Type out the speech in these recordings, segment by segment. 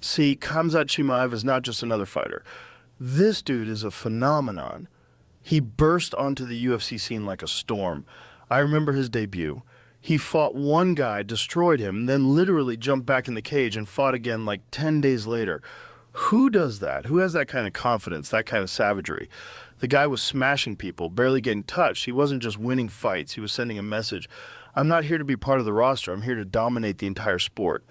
See, Khamzat Chimaev is not just another fighter. This dude is a phenomenon. He burst onto the UFC scene like a storm. I remember his debut. He fought one guy, destroyed him, then literally jumped back in the cage and fought again like 10 days later. Who does that? Who has that kind of confidence, that kind of savagery? The guy was smashing people, barely getting touched. He wasn't just winning fights, he was sending a message. I'm not here to be part of the roster, I'm here to dominate the entire sport.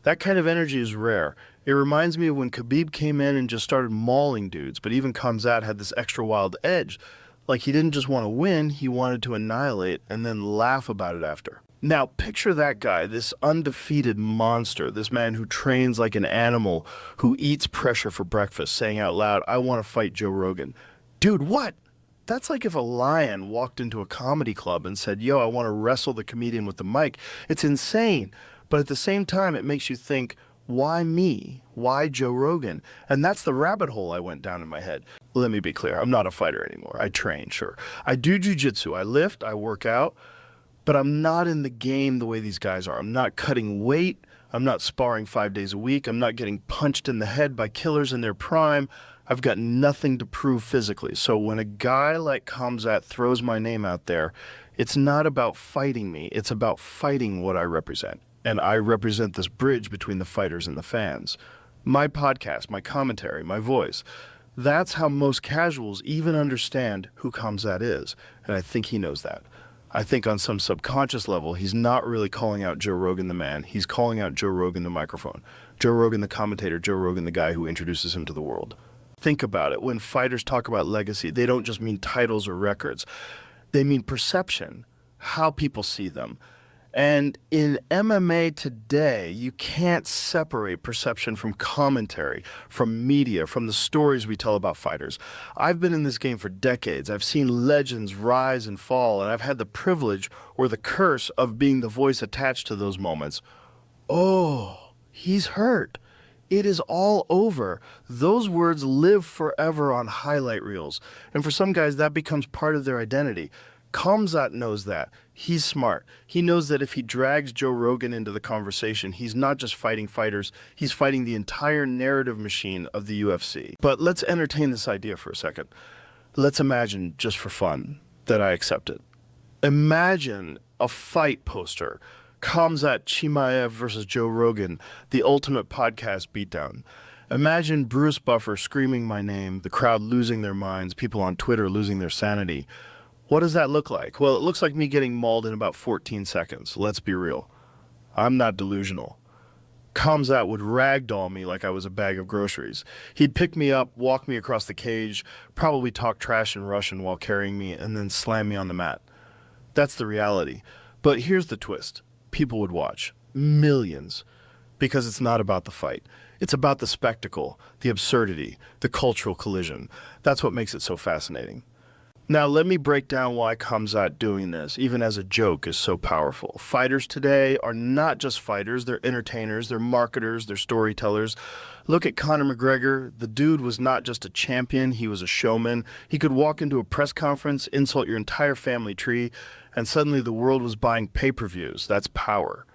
That kind of energy is rare. It reminds me of when Khabib came in and just started mauling dudes, but even Khamzat had this extra wild edge. Like he didn't just want to win, he wanted to annihilate and then laugh about it after. Now picture that guy, this undefeated monster, this man who trains like an animal, who eats pressure for breakfast, saying out loud, I want to fight Joe Rogan. Dude, what? That's like if a lion walked into a comedy club and said, yo, I want to wrestle the comedian with the mic. It's insane. But at the same time, it makes you think, why me? Why Joe Rogan? And that's the rabbit hole I went down in my head. Let me be clear, I'm not a fighter anymore. I train, sure. I do jiu-jitsu, I lift, I work out, but I'm not in the game the way these guys are. I'm not cutting weight, I'm not sparring 5 days a week, I'm not getting punched in the head by killers in their prime. I've got nothing to prove physically. So when a guy like Khamzat throws my name out there, it's not about fighting me, it's about fighting what I represent. And I represent this bridge between the fighters and the fans. My podcast, my commentary, my voice. That's how most casuals even understand who Khamzat is. And I think he knows that. I think on some subconscious level, he's not really calling out Joe Rogan the man. He's calling out Joe Rogan the microphone. Joe Rogan the commentator, Joe Rogan the guy who introduces him to the world. Think about it. When fighters talk about legacy, they don't just mean titles or records. They mean perception, how people see them. And in MMA today, you can't separate perception from commentary, from media, from the stories we tell about fighters. I've been in this game for decades. I've seen legends rise and fall, and I've had the privilege or the curse of being the voice attached to those moments. Oh, he's hurt. It is all over. Those words live forever on highlight reels. And for some guys, that becomes part of their identity. Khamzat knows that. He's smart. He knows that if he drags Joe Rogan into the conversation, he's not just fighting fighters, he's fighting the entire narrative machine of the UFC. But let's entertain this idea for a second. Let's imagine, just for fun, that I accept it. Imagine a fight poster. Khamzat Chimaev versus Joe Rogan, the ultimate podcast beatdown. Imagine Bruce Buffer screaming my name, the crowd losing their minds, people on Twitter losing their sanity. What does that look like? Well, it looks like me getting mauled in about 14 seconds. Let's be real. I'm not delusional. Khamzat would ragdoll me like I was a bag of groceries. He'd pick me up, walk me across the cage, probably talk trash in Russian while carrying me, and then slam me on the mat. That's the reality. But here's the twist. People would watch. Millions. Because it's not about the fight. It's about the spectacle, the absurdity, the cultural collision. That's what makes it so fascinating. Now, let me break down why Khamzat doing this, even as a joke, is so powerful. Fighters today are not just fighters, they're entertainers, they're marketers, they're storytellers. Look at Conor McGregor. The dude was not just a champion, he was a showman. He could walk into a press conference, insult your entire family tree, and suddenly the world was buying pay-per-views. That's power.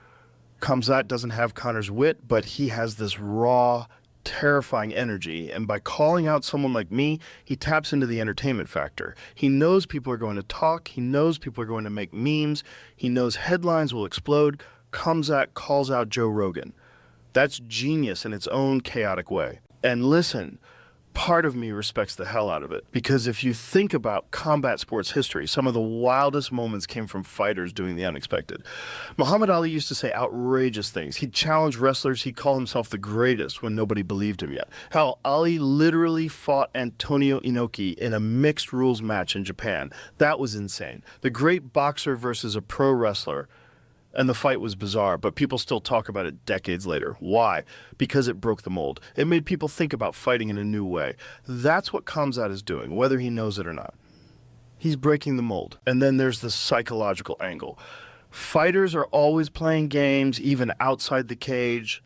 Khamzat doesn't have Conor's wit, but he has this raw, terrifying energy, and by calling out someone like me, he taps into the entertainment factor. He knows people are going to talk, he knows people are going to make memes, he knows headlines will explode. Khamzat calls out Joe Rogan. That's genius in its own chaotic way. And listen, part of me respects the hell out of it, because if you think about combat sports history, some of the wildest moments came from fighters doing the unexpected. Muhammad Ali used to say outrageous things. He'd challenge wrestlers, he'd call himself the greatest when nobody believed him yet. Hell, Ali literally fought Antonio Inoki in a mixed rules match in Japan. That was insane. The great boxer versus a pro wrestler. And the fight was bizarre, but people still talk about it decades later. Why? Because it broke the mold. It made people think about fighting in a new way. That's what Khamzat is doing, whether he knows it or not. He's breaking the mold. And then there's the psychological angle. Fighters are always playing games, even outside the cage.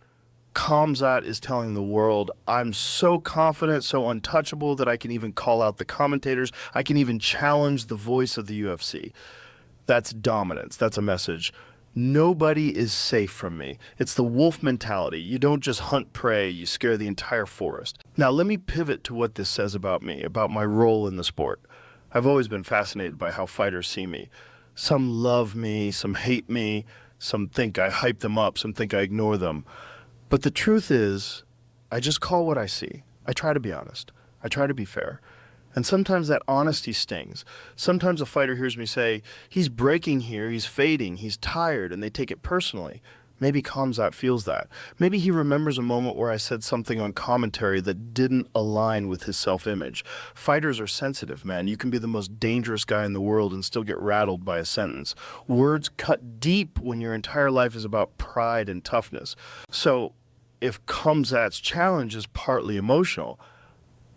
Khamzat is telling the world, I'm so confident, so untouchable that I can even call out the commentators. I can even challenge the voice of the UFC. That's dominance. That's a message. Nobody is safe from me. It's the wolf mentality. You don't just hunt prey, you scare the entire forest. Now, let me pivot to what this says about me, about my role in the sport. I've always been fascinated by how fighters see me. Some love me, some hate me, some think I hype them up, some think I ignore them. But the truth is, I just call what I see. I try to be honest. I try to be fair. And sometimes that honesty stings. Sometimes a fighter hears me say, he's breaking here, he's fading, he's tired, and they take it personally. Maybe Khamzat feels that. Maybe he remembers a moment where I said something on commentary that didn't align with his self-image. Fighters are sensitive, man. You can be the most dangerous guy in the world and still get rattled by a sentence. Words cut deep when your entire life is about pride and toughness. So if Khamzat's challenge is partly emotional,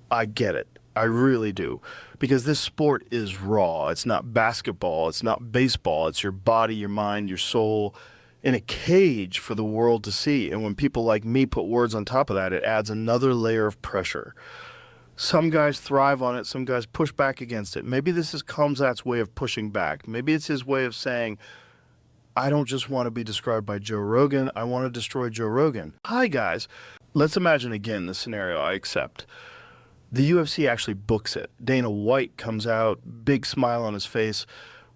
I get it. I really do. Because this sport is raw. It's not basketball. It's not baseball. It's your body, your mind, your soul in a cage for the world to see. And when people like me put words on top of that, it adds another layer of pressure. Some guys thrive on it. Some guys push back against it. Maybe this is Khamzat's way of pushing back. Maybe it's his way of saying, I don't just want to be described by Joe Rogan. I want to destroy Joe Rogan. Hi, guys. Let's imagine again the scenario I accept. The UFC actually books it. Dana White comes out, big smile on his face.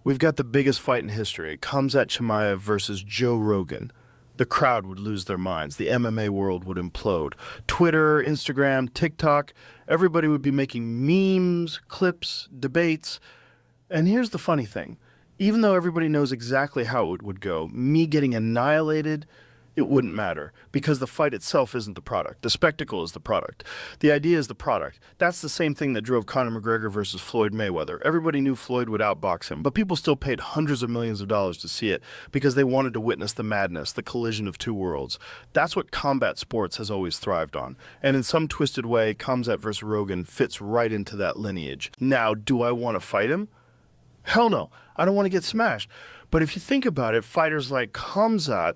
We've got the biggest fight in history, Khamzat Chimaev versus Joe Rogan. The crowd would lose their minds. The MMA world would implode. Twitter, Instagram, TikTok, everybody would be making memes, clips, debates. And here's the funny thing. Even though everybody knows exactly how it would go, me getting annihilated, it wouldn't matter because the fight itself isn't the product. The spectacle is the product. The idea is the product. That's the same thing that drove Conor McGregor versus Floyd Mayweather. Everybody knew Floyd would outbox him, but people still paid hundreds of millions of dollars to see it because they wanted to witness the madness, the collision of two worlds. That's what combat sports has always thrived on. And in some twisted way, Khamzat versus Rogan fits right into that lineage. Now, do I want to fight him? Hell no. I don't want to get smashed. But if you think about it, fighters like Khamzat,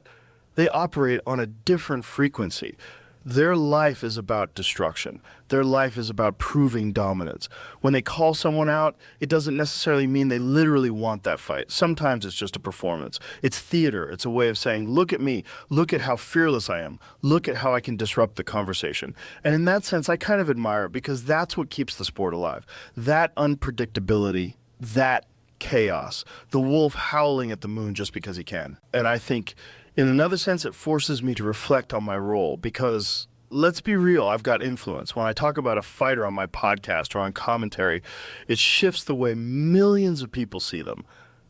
they operate on a different frequency. Their life is about destruction. Their life is about proving dominance. When they call someone out, it doesn't necessarily mean they literally want that fight. Sometimes it's just a performance. It's theater. It's a way of saying, look at me. Look at how fearless I am. Look at how I can disrupt the conversation. And in that sense, I kind of admire it because that's what keeps the sport alive. That unpredictability, that chaos. The wolf howling at the moon just because he can. And I think in another sense, it forces me to reflect on my role because, let's be real, I've got influence. When I talk about a fighter on my podcast or on commentary, it shifts the way millions of people see them.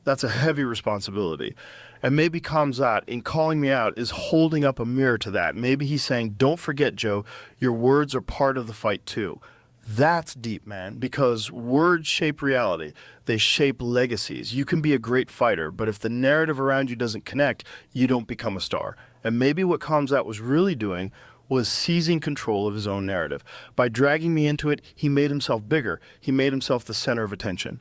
That's a heavy responsibility. And maybe Khamzat, in calling me out, is holding up a mirror to that. Maybe he's saying, don't forget, Joe, your words are part of the fight too. That's deep, man, because words shape reality. They shape legacies. You can be a great fighter, but if the narrative around you doesn't connect, you don't become a star. And maybe what Khamzat was really doing was seizing control of his own narrative. By dragging me into it, he made himself bigger. He made himself the center of attention.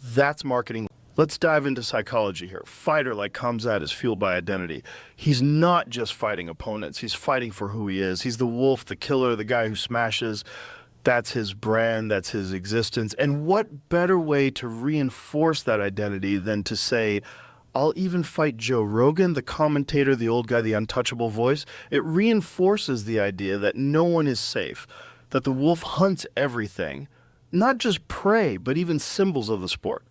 That's marketing. Let's dive into psychology here. Fighter like Khamzat is fueled by identity. He's not just fighting opponents. He's fighting for who he is. He's the wolf, the killer, the guy who smashes. That's his brand, that's his existence. And what better way to reinforce that identity than to say, I'll even fight Joe Rogan, the commentator, the old guy, the untouchable voice. It reinforces the idea that no one is safe, that the wolf hunts everything, not just prey, but even symbols of the sport.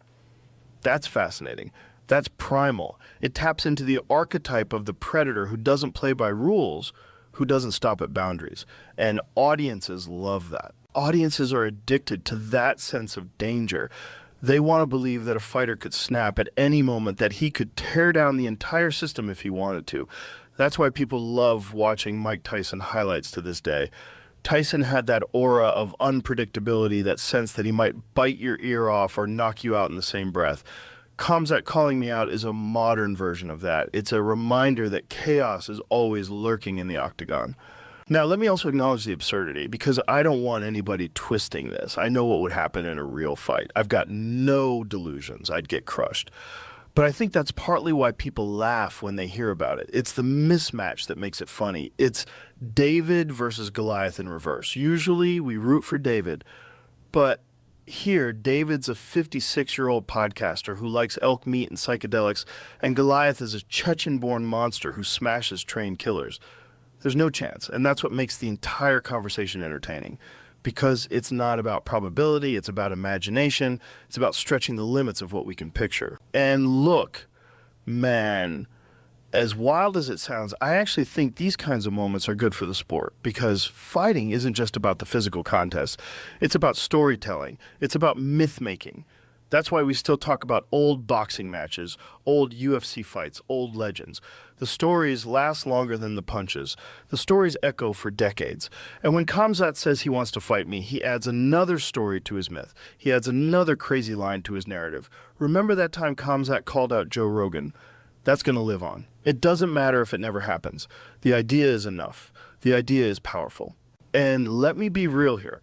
That's fascinating. That's primal. It taps into the archetype of the predator who doesn't play by rules, who doesn't stop at boundaries. And audiences love that. Audiences are addicted to that sense of danger. They want to believe that a fighter could snap at any moment, that he could tear down the entire system if he wanted to. That's why people love watching Mike Tyson highlights to this day. Tyson had that aura of unpredictability, that sense that he might bite your ear off or knock you out in the same breath. Khamzat calling me out is a modern version of that. It's a reminder that chaos is always lurking in the octagon. Now, let me also acknowledge the absurdity, because I don't want anybody twisting this. I know what would happen in a real fight. I've got no delusions. I'd get crushed. But I think that's partly why people laugh when they hear about it. It's the mismatch that makes it funny. It's David versus Goliath in reverse. Usually we root for David, but Here, David's a 56-year-old podcaster who likes elk meat and psychedelics, and Goliath is a Chechen-born monster who smashes trained killers. There's no chance, and that's what makes the entire conversation entertaining. Because it's not about probability, it's about imagination, it's about stretching the limits of what we can picture. And look, man, as wild as it sounds, I actually think these kinds of moments are good for the sport, because fighting isn't just about the physical contest. It's about storytelling. It's about myth-making. That's why we still talk about old boxing matches, old UFC fights, old legends. The stories last longer than the punches. The stories echo for decades. And when Khamzat says he wants to fight me, he adds another story to his myth. He adds another crazy line to his narrative. Remember that time Khamzat called out Joe Rogan? That's going to live on. It doesn't matter if it never happens. The idea is enough. The idea is powerful. And let me be real here.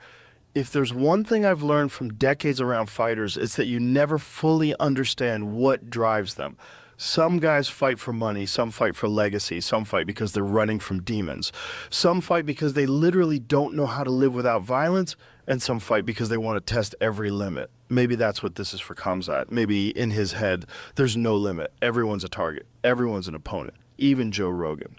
If there's one thing I've learned from decades around fighters, it's that you never fully understand what drives them. Some guys fight for money, some fight for legacy, some fight because they're running from demons. Some fight because they literally don't know how to live without violence, and some fight because they want to test every limit. Maybe that's what this is for Khamzat. Maybe in his head, there's no limit. Everyone's a target. Everyone's an opponent, even Joe Rogan.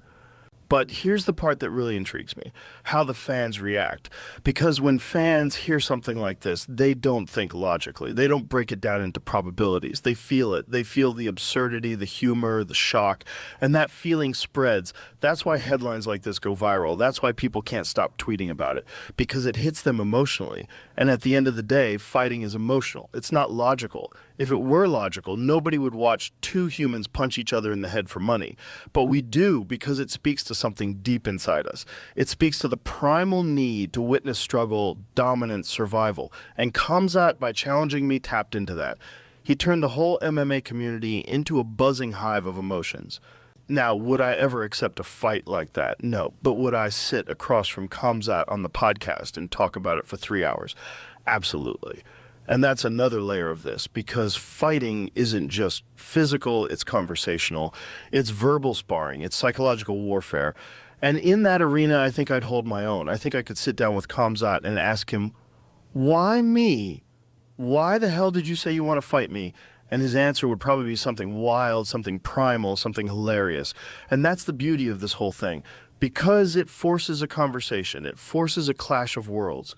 But here's the part that really intrigues me, how the fans react. Because when fans hear something like this, they don't think logically. They don't break it down into probabilities. They feel it. They feel the absurdity, the humor, the shock, and that feeling spreads. That's why headlines like this go viral. That's why people can't stop tweeting about it, because it hits them emotionally. And at the end of the day, fighting is emotional. It's not logical. If it were logical, nobody would watch two humans punch each other in the head for money. But we do, because it speaks to something deep inside us. It speaks to the primal need to witness struggle, dominance, survival. And Khamzat, by challenging me, tapped into that. He turned the whole MMA community into a buzzing hive of emotions. Now, would I ever accept a fight like that? No. But would I sit across from Khamzat on the podcast and talk about it for 3 hours? Absolutely. And that's another layer of this, because fighting isn't just physical, it's conversational, it's verbal sparring, it's psychological warfare. And in that arena, I think I'd hold my own. I think I could sit down with Khamzat and ask him, why me? Why the hell did you say you want to fight me? And his answer would probably be something wild, something primal, something hilarious. And that's the beauty of this whole thing, because it forces a conversation, it forces a clash of worlds.